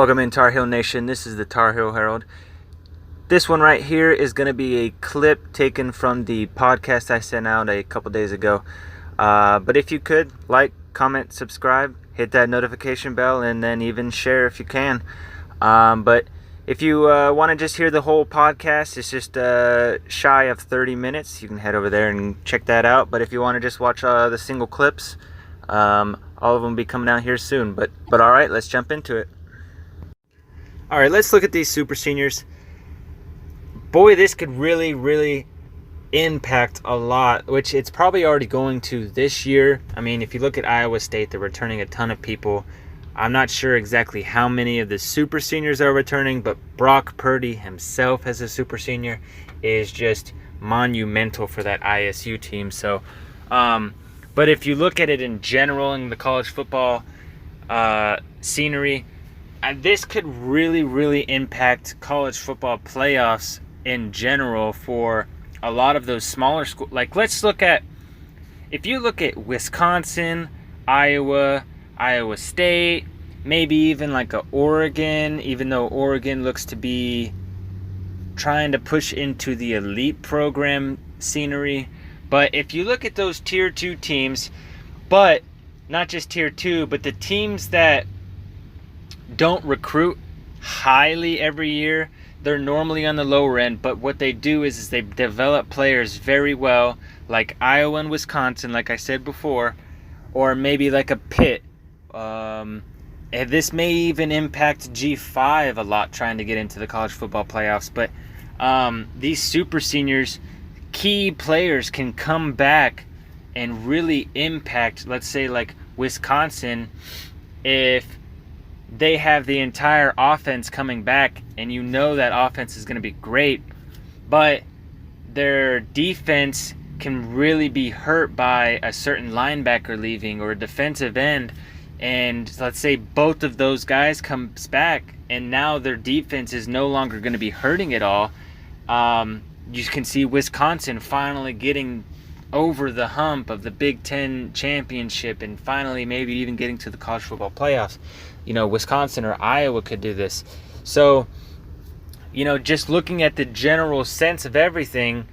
Welcome in, Tar Heel Nation. This is the Tar Heel Herald. This one right here is going to be a clip taken from the podcast I sent out a couple days ago. But if you could, like, comment, subscribe, hit that notification bell, and then even share if you can. But if you want to just hear the whole podcast, it's just shy of 30 minutes. You can head over there and check that out. But if you want to just watch the single clips, all of them will be coming out here soon. But all right, let's jump into it. All right, let's look at these super seniors. Boy, this could really impact a lot, which it's probably already going to this year. I mean, if you look at Iowa State, they're returning a ton of people. I'm not sure exactly how many of the super seniors are returning, but Brock Purdy himself as a super senior is just monumental for that ISU team. So, but if you look at it in general in the college football scenery, this could really impact college football playoffs in general for a lot of those smaller schools. Like, let's look at, if you look at Wisconsin, Iowa State, maybe even like a Oregon, even though Oregon looks to be trying to push into the elite program scenery. But if you look at those tier 2 teams, but not just tier 2, but the teams that don't recruit highly every year, they're normally on the lower end, but what they do is they develop players very well, like Iowa and Wisconsin, like I said before, or maybe like a Pitt. And this may even impact G5 a lot, trying to get into the college football playoffs. But these super seniors, key players, can come back and really impact, let's say like Wisconsin, if they have the entire offense coming back, and you know that offense is going to be great, but their defense can really be hurt by a certain linebacker leaving or a defensive end, and let's say both of those guys comes back, and now their defense is no longer going to be hurting at all. You can see Wisconsin finally getting over the hump of the Big Ten championship and finally maybe even getting to the college football playoffs. You know, Wisconsin or Iowa could do this. So, you know, just looking at the general sense of everything,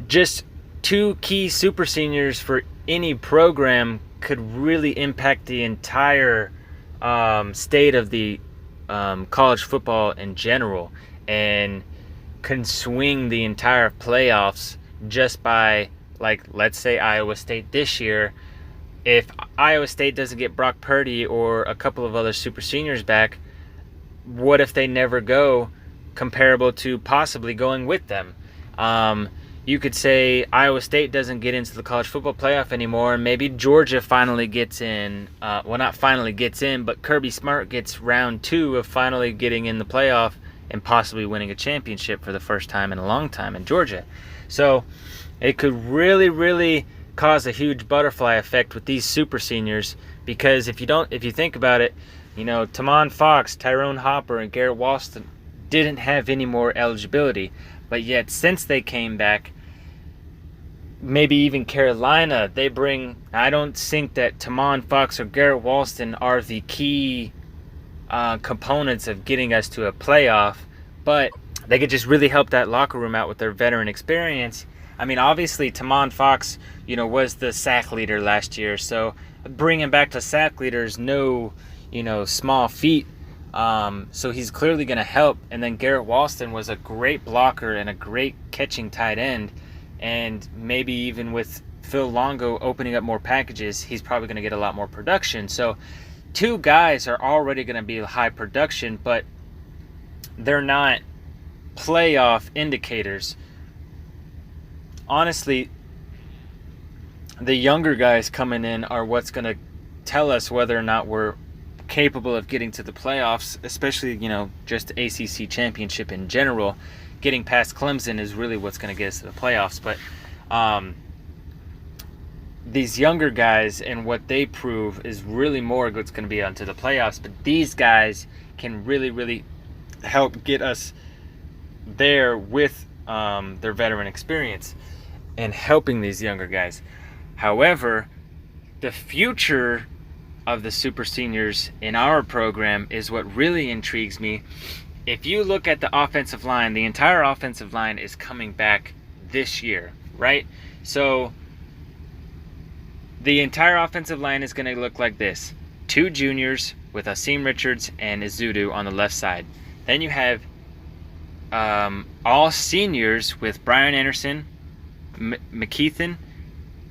just 2 key super seniors for any program could really impact the entire state of the college football in general, and can swing the entire playoffs just by, like, let's say Iowa State this year. If Iowa State doesn't get Brock Purdy or a couple of other super seniors back, what if they never go, comparable to possibly going with them? You could say Iowa State doesn't get into the college football playoff anymore, and maybe Georgia finally gets in. Well, not finally gets in, but Kirby Smart gets round 2 of finally getting in the playoff and possibly winning a championship for the first time in a long time in Georgia. So it could really cause a huge butterfly effect with these super seniors, because if you think about it, you know, Tamon Fox, Tyrone Hopper, and Garrett Walston didn't have any more eligibility, but yet since they came back, maybe even Carolina, they bring, I don't think that Tamon Fox or Garrett Walston are the key components of getting us to a playoff, but they could just really help that locker room out with their veteran experience. I mean, obviously, Tamon Fox, you know, was the sack leader last year, so bringing him back to sack leader is no, you know, small feat. So he's clearly going to help. And then Garrett Walston was a great blocker and a great catching tight end, and maybe even with Phil Longo opening up more packages, he's probably going to get a lot more production. So 2 guys are already going to be high production, but they're not playoff indicators. Honestly, the younger guys coming in are what's going to tell us whether or not we're capable of getting to the playoffs, especially, you know, just ACC championship in general. Getting past Clemson is really what's going to get us to the playoffs. But these younger guys and what they prove is really more what's going to be onto the playoffs. But these guys can really help get us there with their veteran experience and helping these younger guys. However, the future of the super seniors in our program is what really intrigues me. If you look at the offensive line, the entire offensive line is coming back this year, right? So the entire offensive line is going to look like this. 2 juniors with Asim Richards and Izudu on the left side. Then you have all seniors with Brian Anderson, McKeithen,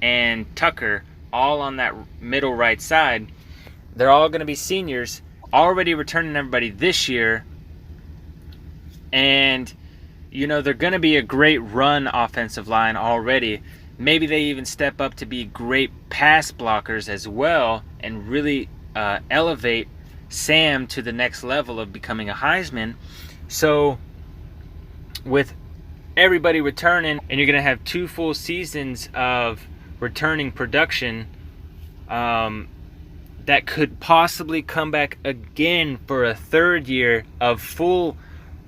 and Tucker all on that middle right side. They're all going to be seniors, already returning everybody this year. And, they're going to be a great run offensive line already. Maybe they even step up to be great pass blockers as well and really elevate Sam to the next level of becoming a Heisman. So with everybody returning, and you're going to have 2 full seasons of returning production, that could possibly come back again for a 3rd year of full.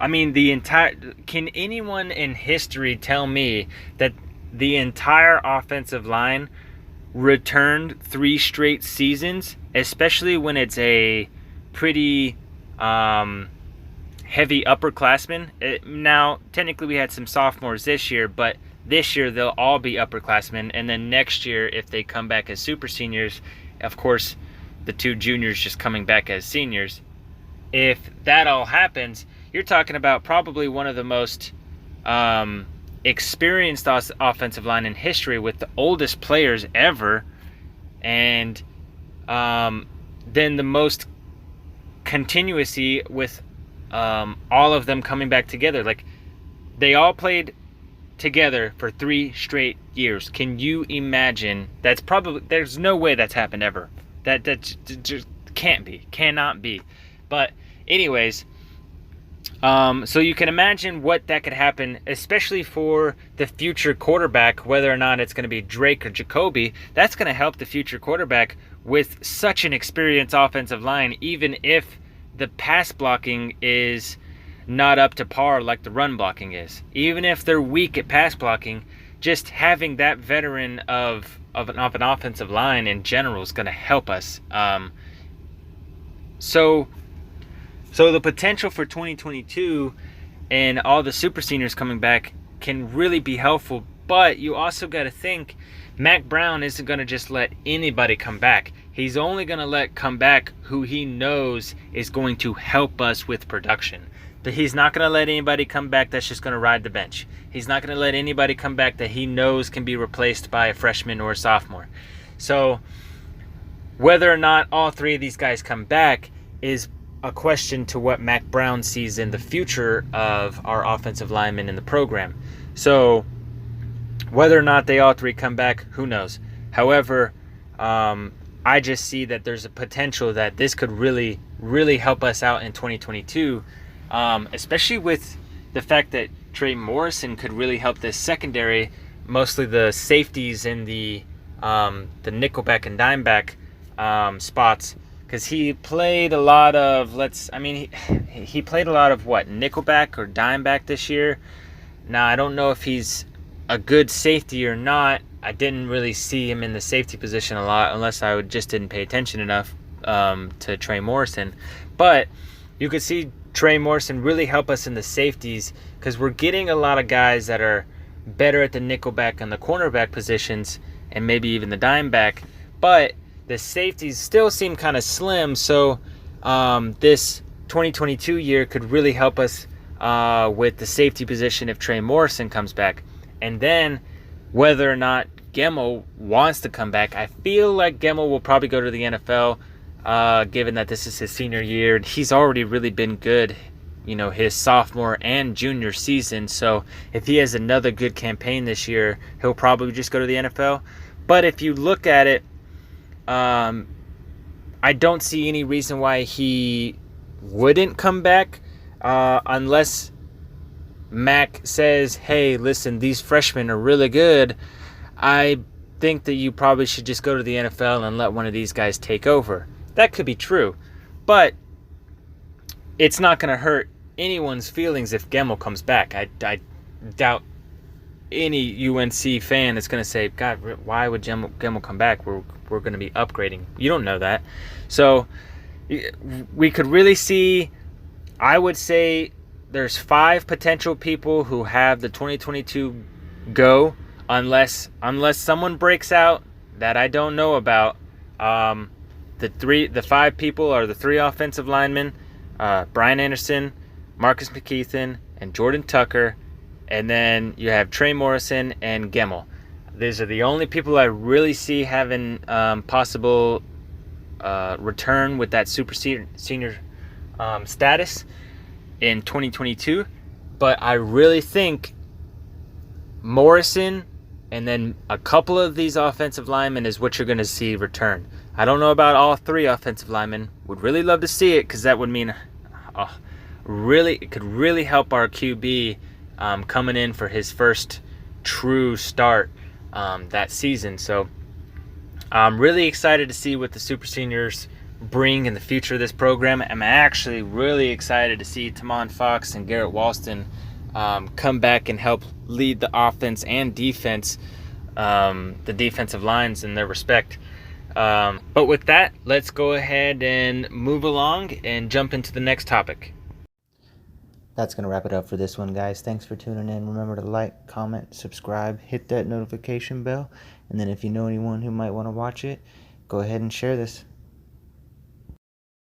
Can anyone in history tell me that the entire offensive line returned 3 straight seasons, especially when it's a pretty heavy upperclassmen? Now, technically we had some sophomores this year, but this year they'll all be upperclassmen, and then next year, if they come back as super seniors, of course, the 2 juniors just coming back as seniors. If that all happens, you're talking about probably one of the most experienced offensive line in history with the oldest players ever, and then the most continuity with all of them coming back together. Like, they all played together for 3 straight years. Can you imagine? There's no way that's happened ever. That just cannot be. But anyways, so you can imagine what that could happen, especially for the future quarterback, whether or not it's going to be Drake or Jacoby. That's going to help the future quarterback with such an experienced offensive line, even if the pass blocking is not up to par like the run blocking is. Even if they're weak at pass blocking, just having that veteran of an offensive line in general is going to help us. So the potential for 2022 and all the super seniors coming back can really be helpful. But you also got to think, Mack Brown isn't going to just let anybody come back. He's only going to let come back who he knows is going to help us with production. But he's not going to let anybody come back that's just going to ride the bench. He's not going to let anybody come back that he knows can be replaced by a freshman or a sophomore. So whether or not all 3 of these guys come back is a question to what Mack Brown sees in the future of our offensive linemen in the program. So whether or not they all 3 come back, who knows? However, I just see that there's a potential that this could really, really help us out in 2022, especially with the fact that Trey Morrison could really help this secondary, mostly the safeties and the nickelback and dimeback spots, because he played a lot of he played a lot of nickelback or dimeback this year. Now I don't know if he's a good safety or not. I didn't really see him in the safety position a lot, unless I just didn't pay attention enough to Trey Morrison. But you could see Trey Morrison really help us in the safeties, because we're getting a lot of guys that are better at the nickelback and the cornerback positions, and maybe even the dimeback. But the safeties still seem kind of slim, so this 2022 year could really help us with the safety position if Trey Morrison comes back. And then whether or not Gemmel wants to come back, I feel like Gemmel will probably go to the NFL, given that this is his senior year. He's already really been good, his sophomore and junior season. So if he has another good campaign this year, he'll probably just go to the NFL. But if you look at it, I don't see any reason why he wouldn't come back, unless Mac says, hey, listen, these freshmen are really good. I think that you probably should just go to the NFL and let one of these guys take over. That could be true, but it's not going to hurt anyone's feelings if Gemmel comes back. I doubt any UNC fan that's going to say, God, why would Gemmel come back? We're going to be upgrading. You don't know that. So we could really see, I would say there's 5 potential people who have the 2022 go, unless someone breaks out that I don't know about. The 5 people are the 3 offensive linemen, Brian Anderson, Marcus McKeithen, and Jordan Tucker. And then you have Trey Morrison and Gemmel. These are the only people I really see having possible return with that super senior status in 2022. But I really think Morrison and then a couple of these offensive linemen is what you're going to see return. I don't know about all 3 offensive linemen. Would really love to see it, because that would mean it could really help our QB coming in for his first true start that season. So I'm really excited to see what the super seniors bring in the future of this program. I'm actually really excited to see Tamon Fox and Garrett Walston come back and help lead the offense and defense, the defensive lines in their respect. But with that, let's go ahead and move along and jump into the next topic. That's going to wrap it up for this one, guys. Thanks for tuning in. Remember to like, comment, subscribe, hit that notification bell. And then if you know anyone who might want to watch it, go ahead and share this.